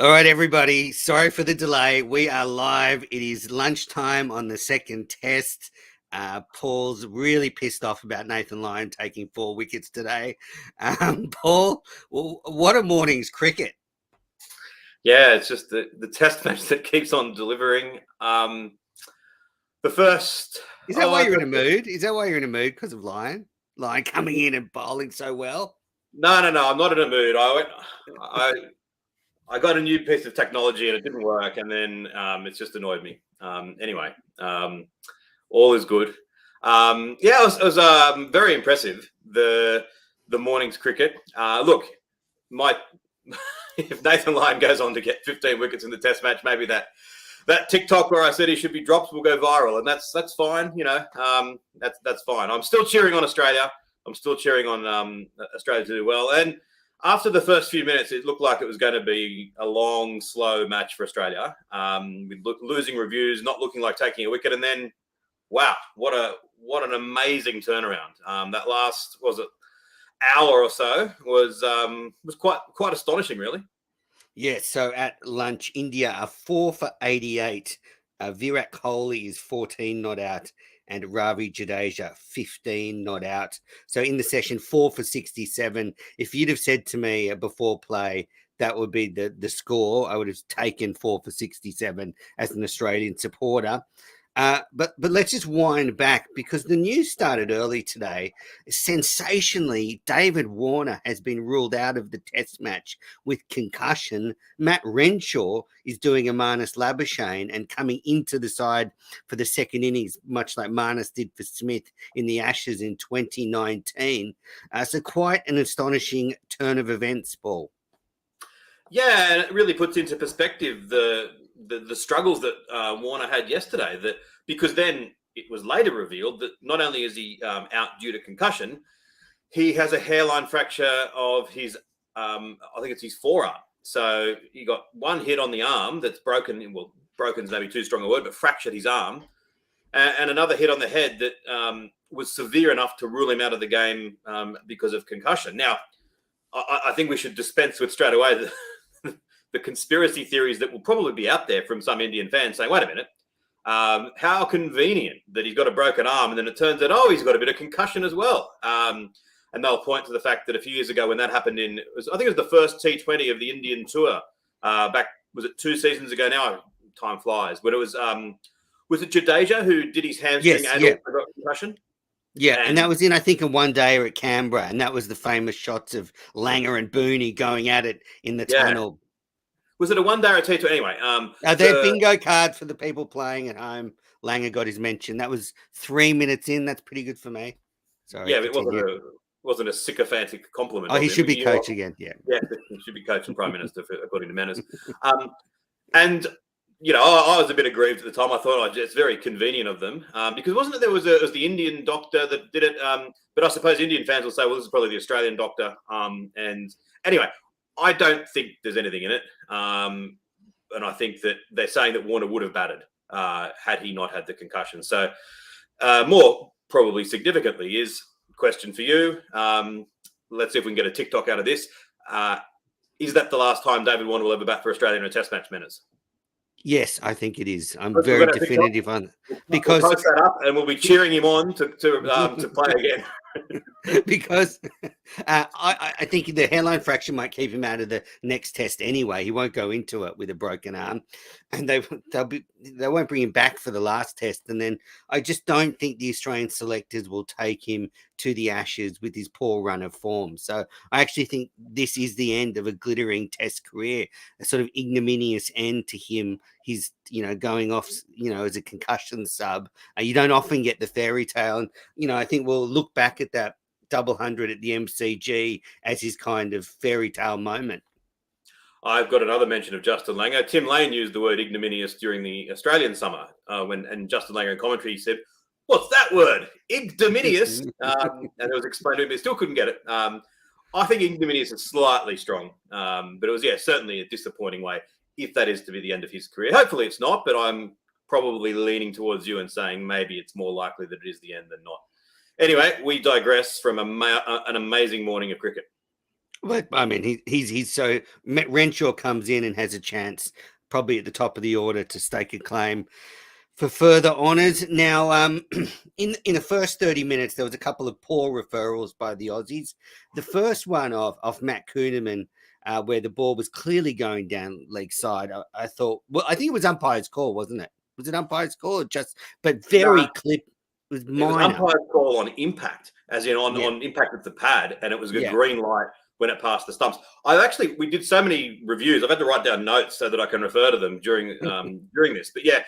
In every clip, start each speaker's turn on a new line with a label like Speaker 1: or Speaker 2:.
Speaker 1: All right, everybody. Sorry for the delay. We are live. It is lunchtime on the second test. Paul's really pissed off about Nathan Lyon taking 4 wickets today. Paul, what a morning's cricket.
Speaker 2: Yeah, it's just the test match that keeps on delivering. The first.
Speaker 1: Is that why you're in a mood? Is that why you're in a mood because of Lyon? Lyon coming in and bowling so well?
Speaker 2: No. I'm not in a mood. I got a new piece of technology and it didn't work, and then it's just annoyed me. Anyway, all is good. Yeah, it was very impressive. The morning's cricket. Look, my if Nathan Lyon goes on to get 15 wickets in the Test match, maybe that TikTok where I said he should be dropped will go viral, and that's fine. That's fine. I'm still cheering on Australia. I'm still cheering on Australia to do well. And after the first few minutes, it looked like it was going to be a long, slow match for Australia, with losing reviews, not looking like taking a wicket, and then, wow, what an amazing turnaround. That last hour or so was quite astonishing, really.
Speaker 1: Yeah, so at lunch, India are 4 for 88. Virat Kohli is 14 not out, and Ravi Jadeja 15 not out. So in the session, 4 for 67. If you'd have said to me before play that would be the score, I would have taken 4 for 67 as an Australian supporter. But let's just wind back because the news started early today. Sensationally, David Warner has been ruled out of the test match with concussion. Matt Renshaw is doing a Marnus Labuschagne and coming into the side for the second innings, much like Marnus did for Smith in the Ashes in 2019. So quite an astonishing turn of events, Paul.
Speaker 2: Yeah, and it really puts into perspective the struggles that Warner had yesterday. That because then it was later revealed that not only is he out due to concussion, he has a hairline fracture of his, I think it's his forearm. So he got one hit on the arm that's broken. Well, broken's maybe too strong a word, but fractured his arm, and another hit on the head that was severe enough to rule him out of the game because of concussion. Now, I think we should dispense with straight away the conspiracy theories that will probably be out there from some Indian fans saying, wait a minute, how convenient that he's got a broken arm, and then it turns out, oh, he's got a bit of concussion as well. And they'll point to the fact that a few years ago when that happened I think it was the first T20 of the Indian tour back, was it 2 seasons ago now? Time flies. When it was it Jadeja who did his hamstring and also got concussion?
Speaker 1: Yeah, and that was in, I think, a one-dayer at Canberra, and that was the famous shots of Langer and Booney going at it in the tunnel.
Speaker 2: Was it a one-day or a T2? Anyway,
Speaker 1: their bingo card for the people playing at home. Langer got his mention. That was 3 minutes in. That's pretty good for me. Sorry.
Speaker 2: Yeah, it wasn't a sycophantic compliment.
Speaker 1: Oh, he should be coach again. Yeah,
Speaker 2: he should be coach and prime minister, according to Manners. And I was a bit aggrieved at the time. I thought it's very convenient of them because wasn't it it was the Indian doctor that did it? But I suppose Indian fans will say, well, this is probably the Australian doctor. And anyway, I don't think there's anything in it. And I think that they're saying that Warner would have batted had he not had the concussion. So more probably significantly is question for you. Let's see if we can get a TikTok out of this. Is that the last time David Warner will ever bat for Australia in a test match, Manners?
Speaker 1: Yes, I think it is. I'm very definitive on
Speaker 2: because we'll post that up and we'll be cheering him on to play again.
Speaker 1: Because I think the hairline fracture might keep him out of the next test anyway. He won't go into it with a broken arm, and they won't bring him back for the last test. And then I just don't think the Australian selectors will take him to the Ashes with his poor run of form. So I actually think this is the end of a glittering test career, a sort of ignominious end to him. He's going off as a concussion sub. You don't often get the fairy tale, and I think we'll look back at that double hundred at the MCG as his kind of fairy tale moment.
Speaker 2: I've got another mention of Justin Langer. Tim Lane used the word ignominious during the Australian summer and Justin Langer in commentary said, "What's that word? Ignominious?" And it was explained to him, but he still couldn't get it. I think ignominious is slightly strong, but it was certainly a disappointing way if that is to be the end of his career. Hopefully it's not, but I'm probably leaning towards you and saying maybe it's more likely that it is the end than not. Anyway, we digress from an amazing morning of cricket.
Speaker 1: But I mean, he's so Renshaw comes in and has a chance, probably at the top of the order, to stake a claim for further honours. Now, in the first 30 minutes, there was a couple of poor referrals by the Aussies. The first one off Matt Kuhneman, where the ball was clearly going down leg side. I thought, well, I think it was umpire's call, wasn't it? Was it umpire's call? Or just, but very
Speaker 2: No,
Speaker 1: clip. It was
Speaker 2: it was
Speaker 1: minor.
Speaker 2: umpire's call on impact, as in on,
Speaker 1: Yeah.
Speaker 2: on impact with the pad, and it was a
Speaker 1: Yeah.
Speaker 2: green light when it passed the stumps. We did so many reviews. I've had to write down notes so that I can refer to them during this. But yeah,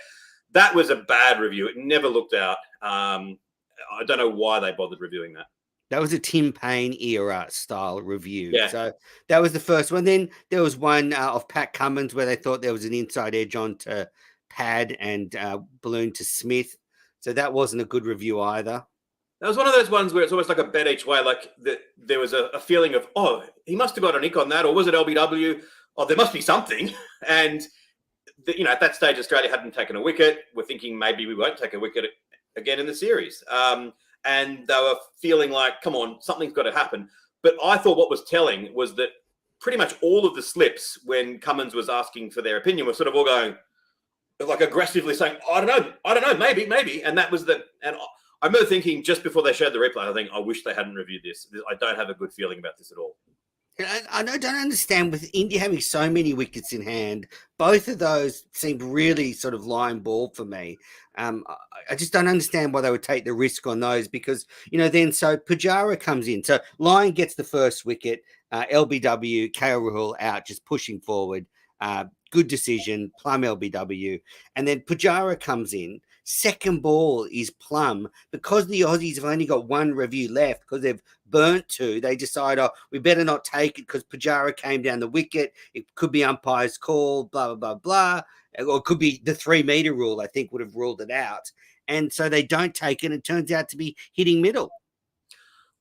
Speaker 2: that was a bad review. It never looked out. I don't know why they bothered reviewing that.
Speaker 1: That was a Tim Payne era style review.
Speaker 2: Yeah.
Speaker 1: So that was the first one. Then there was one of Pat Cummins where they thought there was an inside edge on to Pad and balloon to Smith. So that wasn't a good review either.
Speaker 2: That was one of those ones where it's almost like a bet each way. Like there was a feeling of, oh, he must have got a nick on that, or was it LBW? Oh, there must be something. And at that stage, Australia hadn't taken a wicket. We're thinking maybe we won't take a wicket again in the series. And they were feeling like, come on, something's got to happen. But I thought what was telling was that pretty much all of the slips, when Cummins was asking for their opinion, were sort of all going like aggressively saying, I don't know, maybe. And that was and I remember thinking just before they showed the replay, I think, I wish they hadn't reviewed this. I don't have a good feeling about this at all.
Speaker 1: I don't understand, with India having so many wickets in hand, both of those seemed really sort of line ball for me. I just don't understand why they would take the risk on those, because, then so Pujara comes in. So Lyon gets the first wicket, LBW, KL Rahul out, just pushing forward. Good decision, plum LBW. And then Pujara comes in. Second ball is plum. Because the Aussies have only got one review left, because they've burnt two, they decide, we better not take it because Pujara came down the wicket. It could be umpire's call, blah, blah, blah, blah. Or it could be the 3 meter rule, I think, would have ruled it out. And so they don't take it. And it turns out to be hitting middle.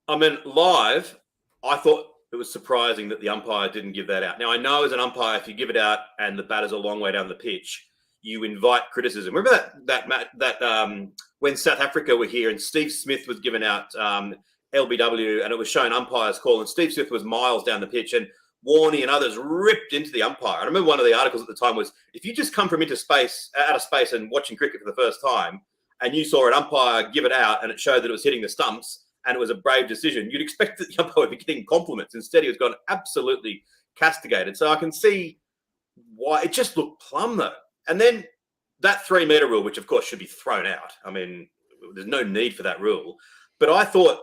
Speaker 2: I mean, live, I thought it was surprising that the umpire didn't give that out. Now, I know as an umpire, if you give it out and the batter's a long way down the pitch, you invite criticism. Remember that when South Africa were here and Steve Smith was given out LBW and it was shown umpire's call, and Steve Smith was miles down the pitch and Warney and others ripped into the umpire. I remember one of the articles at the time was, if you just come from out of space and watching cricket for the first time and you saw an umpire give it out and it showed that it was hitting the stumps and it was a brave decision, you'd expect that the umpire would be getting compliments. Instead, he was gone absolutely castigated. So I can see why it just looked plum, though. And then that 3 meter rule, which of course should be thrown out. I mean, there's no need for that rule. But I thought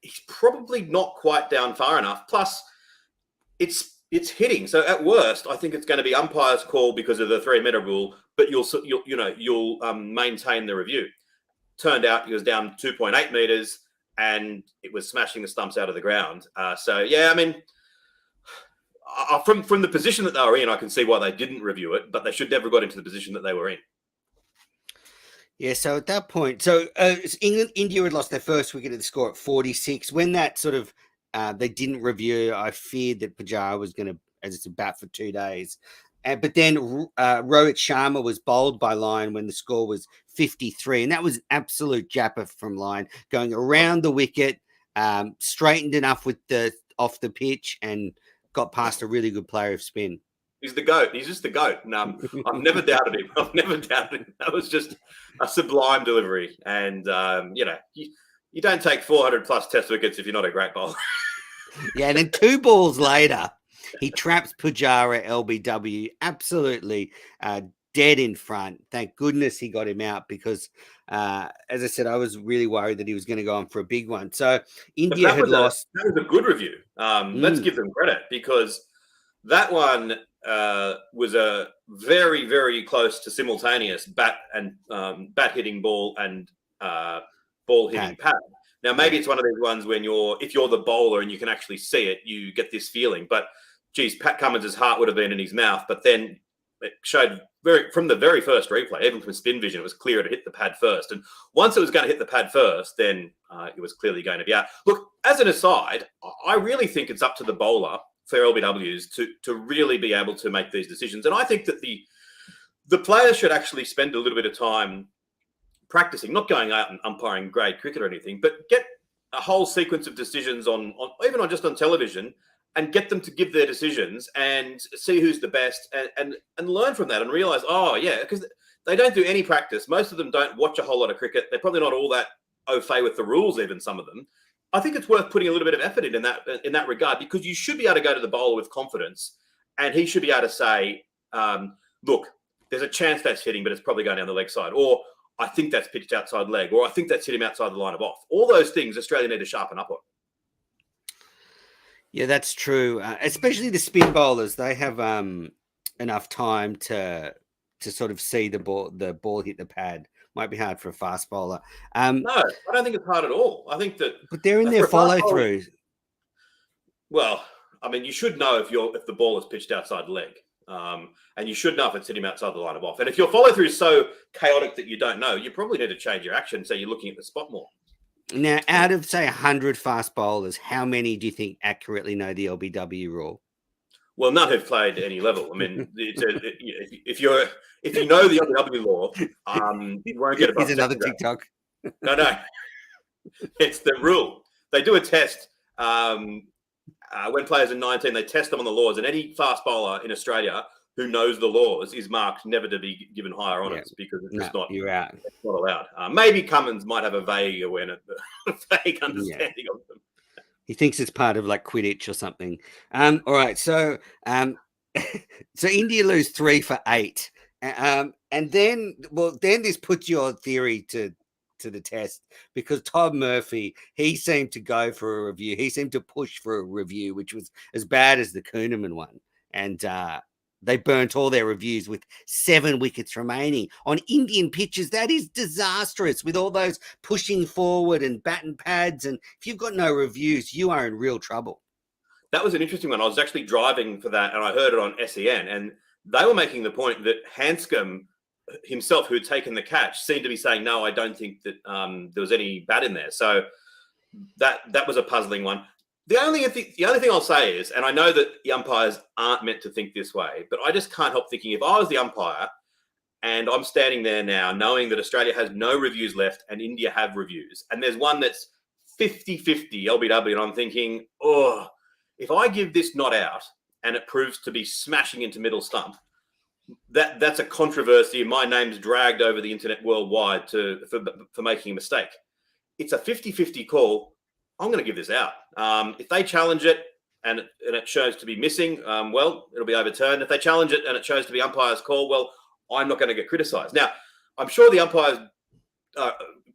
Speaker 2: he's probably not quite down far enough. Plus, it's hitting. So at worst, I think it's going to be umpire's call because of the 3 meter rule. But you'll maintain the review. Turned out he was down 2.8 meters, and it was smashing the stumps out of the ground. So yeah, I mean. From the position that they were in, I can see why they didn't review it, but they should never have got into the position that they were in.
Speaker 1: Yeah, so at that point, India had lost their first wicket at the score at 46. When that sort of they didn't review, I feared that Pujara was going to, as it's a bat for 2 days. But then Rohit Sharma was bowled by Lyon when the score was 53, and that was an absolute japper from Lyon, going around the wicket, straightened enough with the off the pitch, and got past a really good player of spin.
Speaker 2: He's the GOAT. He's just the GOAT. And I've never doubted him. That was just a sublime delivery. And, you don't take 400 plus test wickets if you're not a great bowler.
Speaker 1: Yeah, and then 2 balls later, he traps Pujara LBW absolutely dead in front. Thank goodness he got him out because, as I said, I was really worried that he was going to go on for a big one. So India had lost.
Speaker 2: That was a good review. Let's give them credit, because that one was a very, very close to simultaneous bat hitting ball and ball hitting pad. Now, maybe it's one of these ones when if you're the bowler and you can actually see it, you get this feeling. But, geez, Pat Cummins' heart would have been in his mouth. But then it showed from the very first replay, even from spin vision, it was clear to hit the pad first. And once it was going to hit the pad first, then it was clearly going to be out. Look, as an aside, I really think it's up to the bowler for LBWs to really be able to make these decisions. And I think that the players should actually spend a little bit of time practicing, not going out and umpiring grade cricket or anything, but get a whole sequence of decisions on television and get them to give their decisions and see who's the best and learn from that and realize, oh, yeah, because they don't do any practice. Most of them don't watch a whole lot of cricket. They're probably not all that au fait with the rules, even some of them. I think it's worth putting a little bit of effort in that regard, because you should be able to go to the bowler with confidence and he should be able to say, look, there's a chance that's hitting, but it's probably going down the leg side. Or I think that's pitched outside leg. Or I think that's hit him outside the line of off. All those things Australia need to sharpen up on.
Speaker 1: Yeah, that's true. Especially the spin bowlers, they have enough time to sort of see the ball hit the pad. Might be hard for a fast bowler.
Speaker 2: No, I don't think it's hard at all. I think that,
Speaker 1: but they're in their follow through.
Speaker 2: Well, I mean, you should know if the ball is pitched outside the leg, and you should know if it's hitting outside the line of off. And if your follow through is so chaotic that you don't know, you probably need to change your action so you're looking at the spot more.
Speaker 1: Now, out of say 100 fast bowlers, how many do you think accurately know the LBW rule?
Speaker 2: Well, none have played at any level. I mean, if you know the LBW law, you won't get above.
Speaker 1: Here's another TikTok.
Speaker 2: No, it's the rule. They do a test when players are 19. They test them on the laws, and any fast bowler in Australia who knows the laws is marked never to be given higher honours because it's just not.
Speaker 1: You're out.
Speaker 2: It's not allowed. Maybe Cummins might have a vague awareness, a vague understanding of them.
Speaker 1: He thinks it's part of like Quidditch or something. All right, so so India lose 3 for 8, and then this puts your theory to the test, because Todd Murphy, he seemed to go for a review. He seemed to push for a review, which was as bad as the Kuhnemann one, and they burnt all their reviews with 7 wickets remaining on Indian pitches. That is disastrous, with all those pushing forward and bat and pads. And if you've got no reviews, you are in real trouble.
Speaker 2: That was an interesting one. I was actually driving for that, and I heard it on SEN, and they were making the point that Hanscom himself, who had taken the catch, seemed to be saying, no, I don't think that there was any bat in there. So that was a puzzling one. The only thing I'll say is, and I know that the umpires aren't meant to think this way, but I just can't help thinking, if I was the umpire and I'm standing there now knowing that Australia has no reviews left and India have reviews, and there's one that's 50-50 LBW, and I'm thinking, oh, if I give this not out and it proves to be smashing into middle stump, that's a controversy, and my name's dragged over the internet worldwide for making a mistake. It's a 50-50 call. I'm going to give this out. If they challenge it and it shows to be missing, well, it'll be overturned. If they challenge it and it shows to be umpire's call, well, I'm not going to get criticised. Now, I'm sure the umpires are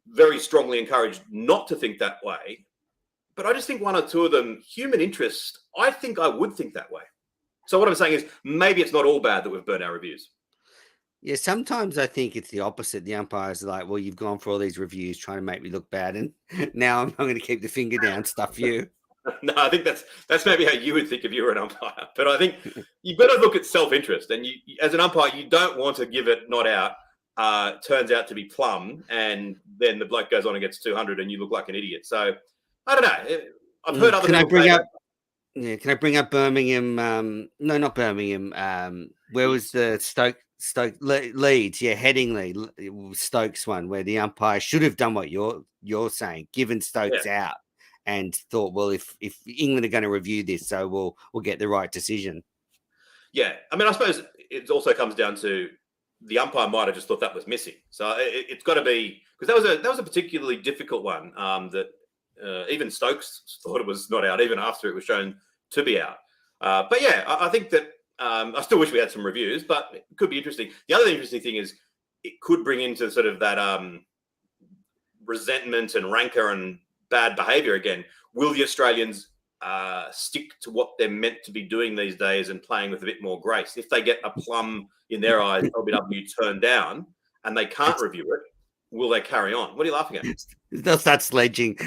Speaker 2: very strongly encouraged not to think that way, but I just think one or two of them, human interest, I think I would think that way. So what I'm saying is, maybe it's not all bad that we've burnt our reviews.
Speaker 1: Yeah, sometimes I think it's the opposite. The umpires are like, well, you've gone for all these reviews trying to make me look bad, and now I'm going to keep the finger down, stuff you.
Speaker 2: No, I think that's maybe how you would think if you were an umpire. But I think you've got to look at self-interest. And you, as an umpire, you don't want to give it not out, turns out to be plum, and then the bloke goes on and gets 200 and you look like an idiot. So, I don't know. I've heard other people
Speaker 1: can I bring up Birmingham? No, not Birmingham. Where was the Stoke Leeds? Yeah, Headingley, Stokes one, where the umpire should have done what you're saying, given Stokes out, and thought, well, if England are going to review this, so we'll get the right decision. Yeah,
Speaker 2: I mean, I suppose it also comes down to the umpire might have just thought that was missing. So it's got to be, because that was a particularly difficult one that even Stokes thought it was not out, even after it was shown to be out. But yeah, I think that I still wish we had some reviews, but it could be interesting. The other interesting thing is it could bring into sort of that resentment and rancor and bad behaviour again. Will the Australians stick to what they're meant to be doing these days and playing with a bit more grace? If they get a plum in their eyes, LBW turned down, and they can't review it, will they carry on? What are you laughing at?
Speaker 1: They'll start sledging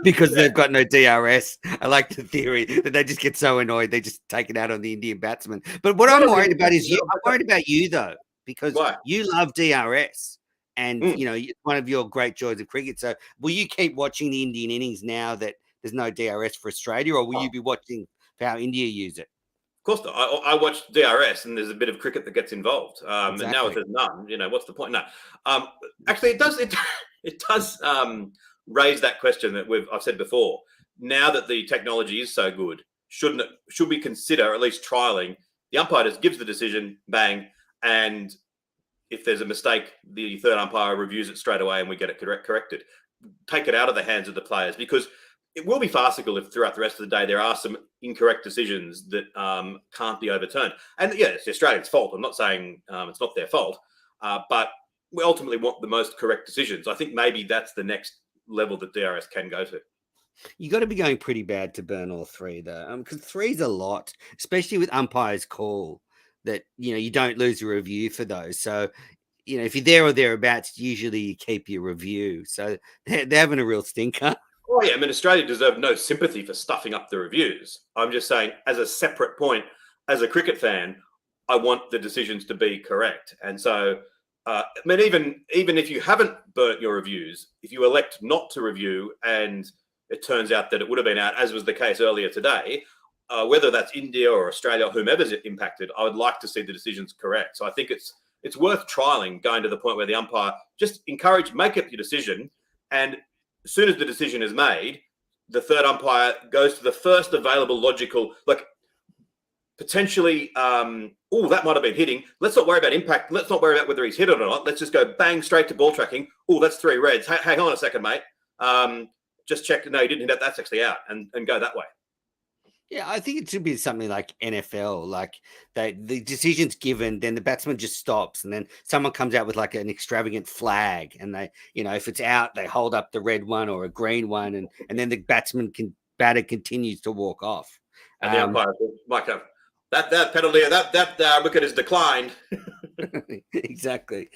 Speaker 1: because they've got no DRS. I like the theory that they just get so annoyed they just take it out on the Indian batsman. But what I'm worried about is I'm worried about you though, because you love DRS, and you know, one of your great joys of cricket. So will you keep watching the Indian innings now that there's no DRS for Australia, or will you be watching how India use it?
Speaker 2: Of course not. I watch DRS, and there's a bit of cricket that gets involved. Exactly. And now if there's none, you know, what's the point? No. Actually, it does raise that question that I've said before. Now that the technology is so good, should we consider at least trialing the umpire just gives the decision, bang, and if there's a mistake, the third umpire reviews it straight away and we get it corrected. Take it out of the hands of the players, because it will be farcical if throughout the rest of the day there are some incorrect decisions that can't be overturned. And yeah, it's the Australians' fault. I'm not saying it's not their fault, but we ultimately want the most correct decisions. I think maybe that's the next level that DRS can go to.
Speaker 1: You got to be going pretty bad to burn all three, though, because three's a lot, especially with umpires' call. That you don't lose a review for those. So if you're there or thereabouts, usually you keep your review. So they're having a real stinker.
Speaker 2: Oh yeah, I mean, Australia deserved no sympathy for stuffing up the reviews. I'm just saying, as a separate point, as a cricket fan, I want the decisions to be correct. And so, I mean, even if you haven't burnt your reviews, if you elect not to review and it turns out that it would have been out, as was the case earlier today, whether that's India or Australia or whomever's impacted, I would like to see the decisions correct. So I think it's worth trialing, going to the point where the umpire just make up your decision, and as soon as the decision is made, the third umpire goes to the first available logical, like potentially, that might have been hitting. Let's not worry about impact. Let's not worry about whether he's hit it or not. Let's just go bang straight to ball tracking. Oh, that's 3 reds. Hang on a second, mate. Just check. No, he didn't hit that. That's actually out, and go that way.
Speaker 1: Yeah, I think it should be something like NFL, like the decision's given, then the batsman just stops, and then someone comes out with like an extravagant flag, and they, if it's out, they hold up the red one or a green one, and then the batter continues to walk off.
Speaker 2: And the umpire might have that penalty, that wicket is declined.
Speaker 1: Exactly.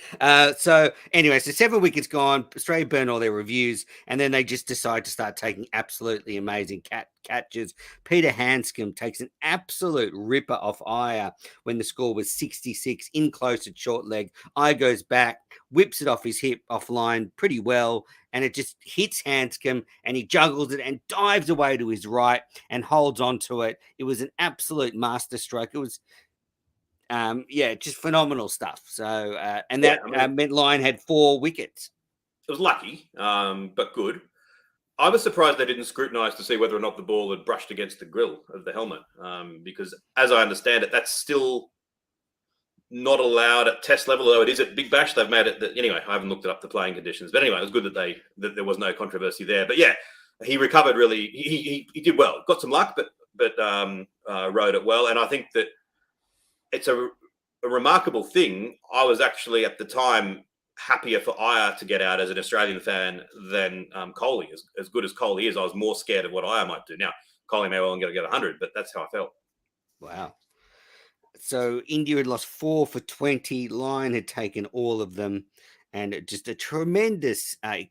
Speaker 1: So anyway, so 7 wickets gone. Australia burn all their reviews, and then they just decide to start taking absolutely amazing catches. Peter Handscomb takes an absolute ripper off Iyer when the score was 66 in close at short leg. Iyer goes back, whips it off his hip, offline pretty well, and it just hits Handscomb, and he juggles it and dives away to his right and holds on to it. It was an absolute masterstroke. It was just phenomenal stuff. So meant Lyon had 4 wickets.
Speaker 2: It was lucky, but good. I was surprised they didn't scrutinise to see whether or not the ball had brushed against the grill of the helmet, because as I understand it, that's still not allowed at test level, though it is at Big Bash. They've made it that, anyway, I haven't looked it up, the playing conditions, but anyway, it was good that there was no controversy there. But yeah, he recovered really. He did well. Got some luck, but rode it well. And I think that it's a remarkable thing. I was actually at the time happier for Iyer to get out as an Australian fan than Kohli. As good as Kohli is, I was more scared of what Iyer might do. Now, Kohli may well get 100, but that's how I felt.
Speaker 1: Wow. So India had lost 4 for 20. Lyon had taken all of them, and just a tremendously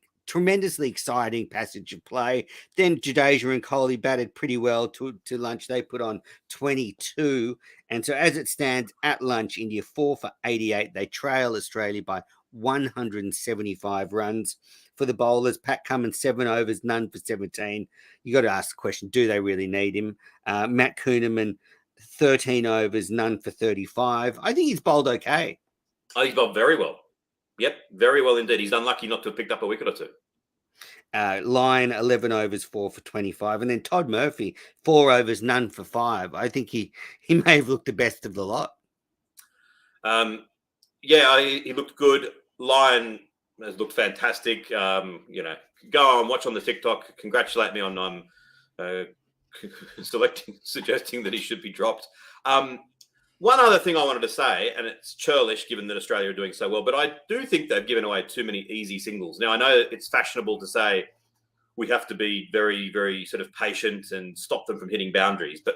Speaker 1: exciting passage of play. Then Jadeja and Kohli batted pretty well to lunch. They put on 22. And so as it stands at lunch, India 4 for 88. They trail Australia by 175 runs. For the bowlers, Pat Cummins, 7 overs, none for 17. You got to ask the question, do they really need him? Matt Kuhneman, 13 overs, none for 35. I think he's bowled okay.
Speaker 2: Oh, he's bowled very well. Yep, very well indeed. He's unlucky not to have picked up a wicket or two.
Speaker 1: Lyon, 11 overs, 4 for 25. And then Todd Murphy, 4 overs, none for 5. I think he may have looked the best of the lot.
Speaker 2: He looked good. Lyon has looked fantastic. Go on, watch on the TikTok. Congratulate me on suggesting that he should be dropped. One other thing I wanted to say, and it's churlish given that Australia are doing so well, but I do think they've given away too many easy singles. Now, I know it's fashionable to say we have to be very, very sort of patient and stop them from hitting boundaries, but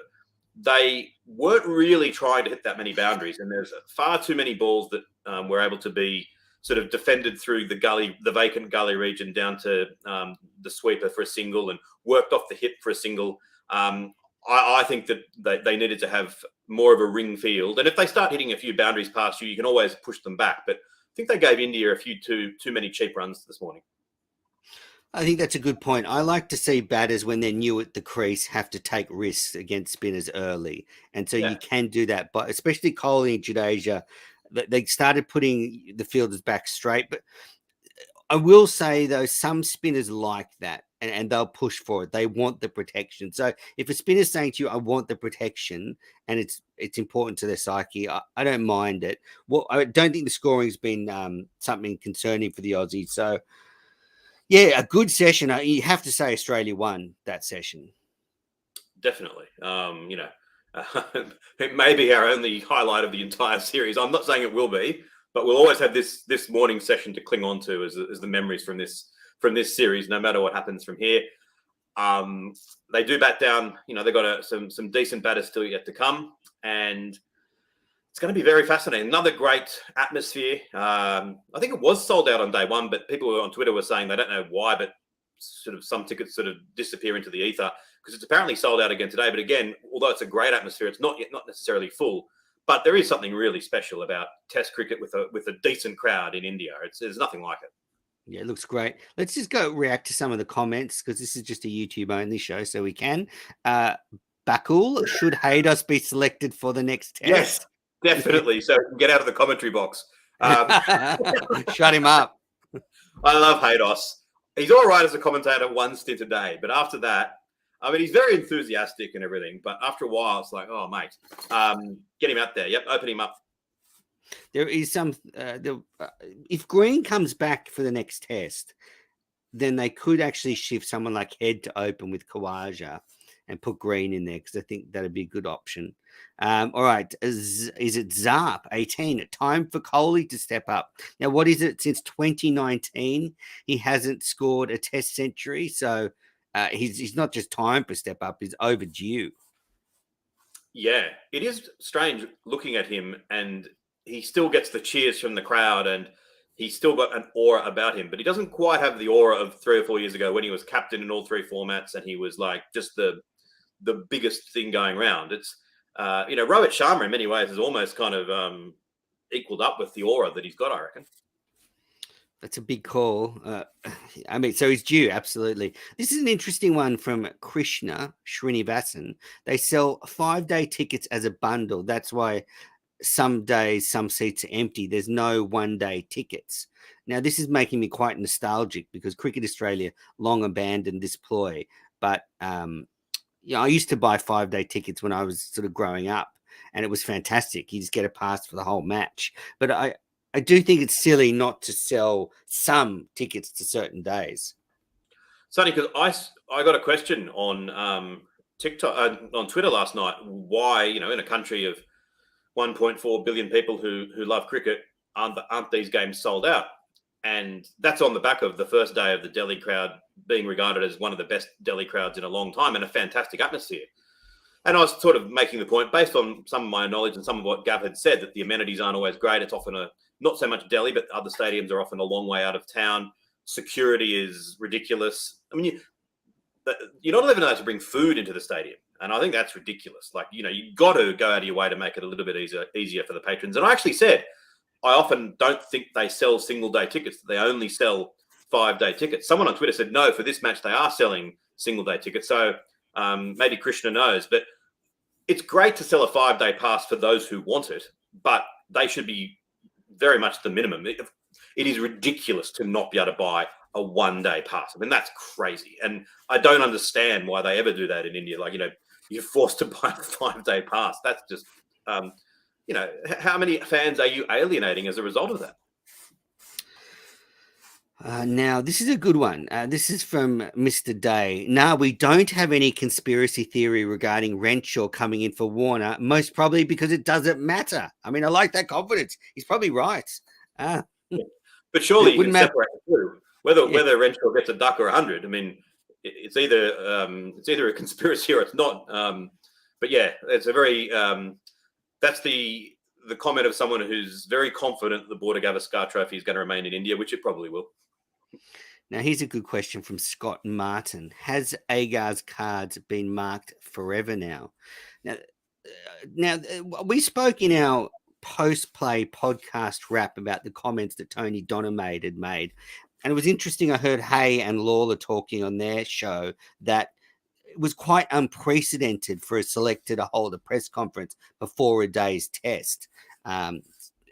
Speaker 2: they weren't really trying to hit that many boundaries, and there's far too many balls that were able to be sort of defended through the vacant gully region down to the sweeper for a single and worked off the hip for a single. I think that they needed to have more of a ring field. And if they start hitting a few boundaries past you, you can always push them back. But I think they gave India a few too many cheap runs this morning.
Speaker 1: I think that's a good point. I like to see batters, when they're new at the crease, have to take risks against spinners early. And so you can do that. But especially Kohli and Jadeja, they started putting the fielders back straight. But I will say, though, some spinners like that. and they'll push for it. They want the protection. So if a spinner's saying to you, I want the protection, and it's important to their psyche, I don't mind it. Well, I don't think the scoring's been something concerning for the Aussies. So, yeah, a good session. You have to say Australia won that session.
Speaker 2: Definitely. It may be our only highlight of the entire series. I'm not saying it will be, but we'll always have this morning session to cling on to as the memories from this series, no matter what happens from here. They do bat down. They've got some decent batters still yet to come, and it's going to be very fascinating. Another great atmosphere. I think it was sold out on day one, but people on Twitter were saying they don't know why, but sort of some tickets sort of disappear into the ether because it's apparently sold out again today. But again, although it's a great atmosphere, it's not necessarily full. But there is something really special about Test cricket with a decent crowd in India. There's nothing like it.
Speaker 1: Yeah, it looks great. Let's just go react to some of the comments because this is just a YouTube only show, so we can. Bakul, should Haydos be selected for the next test?
Speaker 2: Yes, definitely. So get out of the commentary box.
Speaker 1: Shut him up.
Speaker 2: I love Haydos. He's all right as a commentator one stint a day, but after that, I mean, he's very enthusiastic and everything. But after a while, it's like, oh, mate, get him out there. Yep, open him up.
Speaker 1: There is some. If Green comes back for the next test, then they could actually shift someone like Head to open with Khawaja and put Green in there because I think that'd be a good option. All right, is it Zarp 18? Time for Kohli to step up. Now, what is it? Since 2019, he hasn't scored a Test century, so he's not just time for step up; he's overdue.
Speaker 2: Yeah, it is strange looking at him, and he still gets the cheers from the crowd, and he's still got an aura about him, but he doesn't quite have the aura of 3 or 4 years ago when he was captain in all 3 formats and he was like just the biggest thing going around. It's Rohit Sharma in many ways has almost kind of equaled up with the aura that he's got, I reckon.
Speaker 1: That's a big call. So he's due, absolutely. This is an interesting one from Krishna Srinivasan. They sell 5-day tickets as a bundle. That's why some days, some seats are empty. There's no 1-day tickets. Now, this is making me quite nostalgic because Cricket Australia long abandoned this ploy. But, I used to buy 5-day tickets when I was sort of growing up, and it was fantastic. You just get a pass for the whole match. But I do think it's silly not to sell some tickets to certain days.
Speaker 2: Sonny, because I got a question on TikTok, on Twitter last night. Why, in a country of 1.4 billion people who love cricket, aren't these games sold out? And that's on the back of the first day of the Delhi crowd being regarded as one of the best Delhi crowds in a long time and a fantastic atmosphere. And I was sort of making the point, based on some of my knowledge and some of what Gav had said, that the amenities aren't always great. It's often not so much Delhi, but other stadiums are often a long way out of town. Security is ridiculous. I mean, you're not even allowed to bring food into the stadium. And I think that's ridiculous. Like, you've got to go out of your way to make it a little bit easier for the patrons. And I actually said, I often don't think they sell single-day tickets. They only sell 5-day tickets. Someone on Twitter said, no, for this match, they are selling single-day tickets. So maybe Krishna knows. But it's great to sell a 5-day pass for those who want it, but they should be very much the minimum. It is ridiculous to not be able to buy a 1-day pass. I mean, that's crazy. And I don't understand why they ever do that in India. Like, you're forced to buy a 5-day pass. That's just, how many fans are you alienating as a result of that?
Speaker 1: Now, this is a good one. This is from Mr. Day. No, we don't have any conspiracy theory regarding Renshaw coming in for Warner, most probably because it doesn't matter. I mean, I like that confidence. He's probably right.
Speaker 2: But surely you can separate the two. Whether Renshaw gets a duck or 100, I mean, it's either a conspiracy or it's not. But yeah, it's a very that's the comment of someone who's very confident the Border Gavaskar Trophy is going to remain in India, which it probably will.
Speaker 1: Now, here's a good question from Scott Martin. Has Agar's cards been marked forever now? Now, we spoke in our post-play podcast wrap about the comments that Tony Donner had made. And it was interesting. I heard Hay and Lawler talking on their show that it was quite unprecedented for a selector to hold a press conference before a day's test.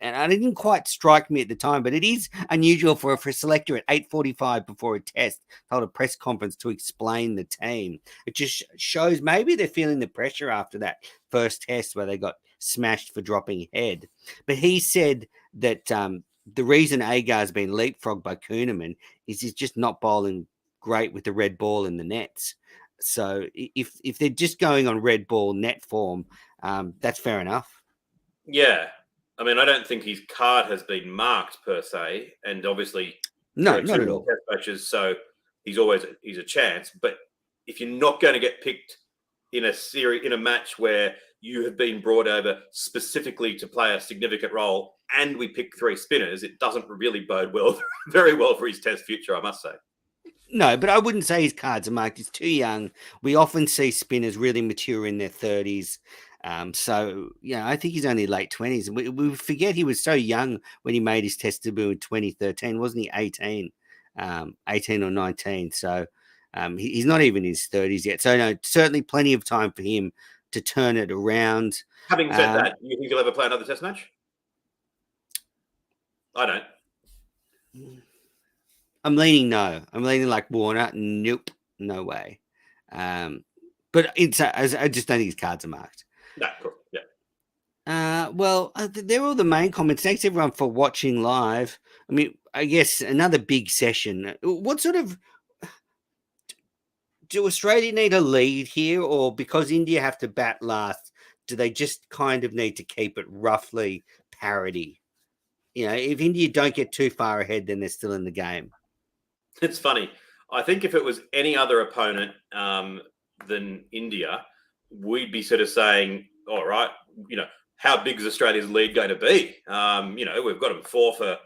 Speaker 1: and it didn't quite strike me at the time, but it is unusual for a selector at 8:45 before a test hold a press conference to explain the team. It just shows maybe they're feeling the pressure after that first test where they got smashed for dropping head. But he said that the reason Agar's been leapfrogged by Kuhnemann is he's just not bowling great with the red ball in the nets. So if they're just going on red ball net form, that's fair enough.
Speaker 2: Yeah. I mean, I don't think his card has been marked per se, and obviously,
Speaker 1: no, not at all.
Speaker 2: Test matches, so he's a chance. But if you're not going to get picked in a match where you have been brought over specifically to play a significant role, and we pick 3 spinners, it doesn't really bode very well for his Test future, I must say.
Speaker 1: No, but I wouldn't say his cards are marked. He's too young. We often see spinners really mature in their 30s. So, I think he's only late 20s. We forget he was so young when he made his Test debut in 2013. Wasn't he 18? 18 or 19. So he's not even in his 30s yet. So, no, certainly plenty of time for him to turn it around.
Speaker 2: Having said that, you think he'll ever play another Test match? I don't.
Speaker 1: I'm leaning no. I'm leaning like Warner. Nope, no way. But I just don't think his cards are marked.
Speaker 2: No, cool. Yeah.
Speaker 1: Well, they're all the main comments. Thanks everyone for watching live. I mean, I guess another big session. What sort of do Australia need a lead here, or because India have to bat last, do they just kind of need to keep it roughly parity? If India don't get too far ahead, then they're still in the game.
Speaker 2: It's funny. I think if it was any other opponent than India, we'd be sort of saying, all right, how big is Australia's lead going to be? We've got them 4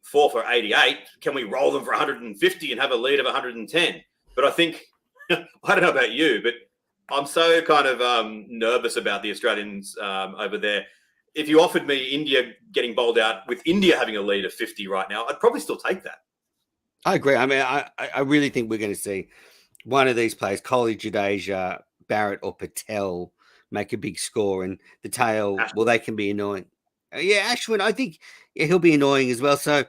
Speaker 2: for 88. Can we roll them for 150 and have a lead of 110? But I think, I don't know about you, but I'm so kind of nervous about the Australians over there. If you offered me India getting bowled out with India having a lead of 50 right now, I'd probably still take that.
Speaker 1: I agree. I mean, I really think we're going to see one of these players, Kohli, Jadeja, Barrett, or Patel, make a big score, and the tail,
Speaker 2: Ashwin.
Speaker 1: Well, they can be annoying. Yeah, Ashwin, I think he'll be annoying as well. So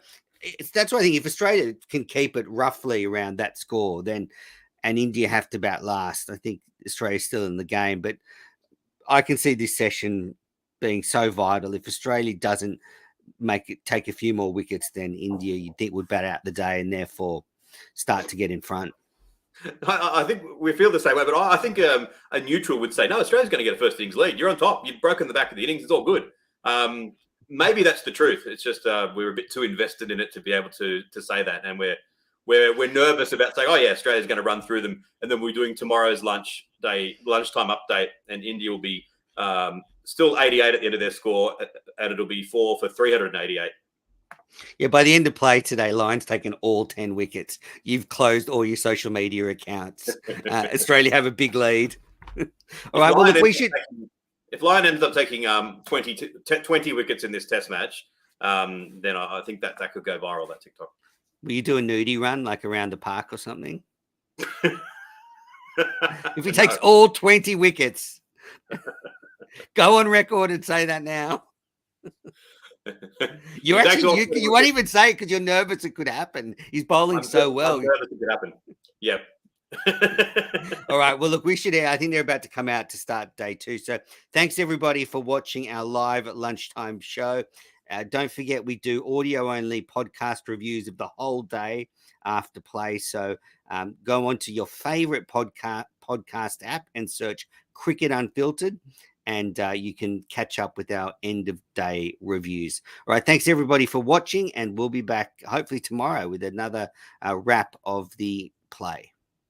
Speaker 1: that's why I think if Australia can keep it roughly around that score, then and India have to bat last, I think Australia's still in the game. But I can see this session being so vital. If Australia doesn't take a few more wickets than India, you'd think would bat out the day and therefore start to get in front.
Speaker 2: I think we feel the same way, but I think a neutral would say, no, Australia's going to get a first innings lead. You're on top. You've broken the back of the innings. It's all good. Maybe that's the truth. It's just we're a bit too invested in it to be able to say that, and we're nervous about saying, oh yeah, Australia's going to run through them, and then we're doing tomorrow's lunchtime update, and India will be still 88 at the end of their score, and it'll be 4 for 388.
Speaker 1: Yeah, by the end of play today, Lions taken all 10 wickets. You've closed all your social media accounts. Australia have a big lead. All right, well,
Speaker 2: if Lion ends up taking 20 wickets in this Test match, then I think that could go viral, that TikTok.
Speaker 1: Will you do a nudie run, like around the park or something? If he takes all 20 wickets, go on record and say that now. You won't even say it because you're nervous it could happen. He's bowling so well.
Speaker 2: I'm nervous it could happen. Yep.
Speaker 1: All right. Well, look, I think they're about to come out to start day 2. So thanks everybody for watching our live at lunchtime show. Don't forget, we do audio only podcast reviews of the whole day after play. So go on to your favorite podcast app and search Cricket Unfiltered, and you can catch up with our end of day reviews. All right. Thanks everybody for watching, and we'll be back hopefully tomorrow with another wrap of the play.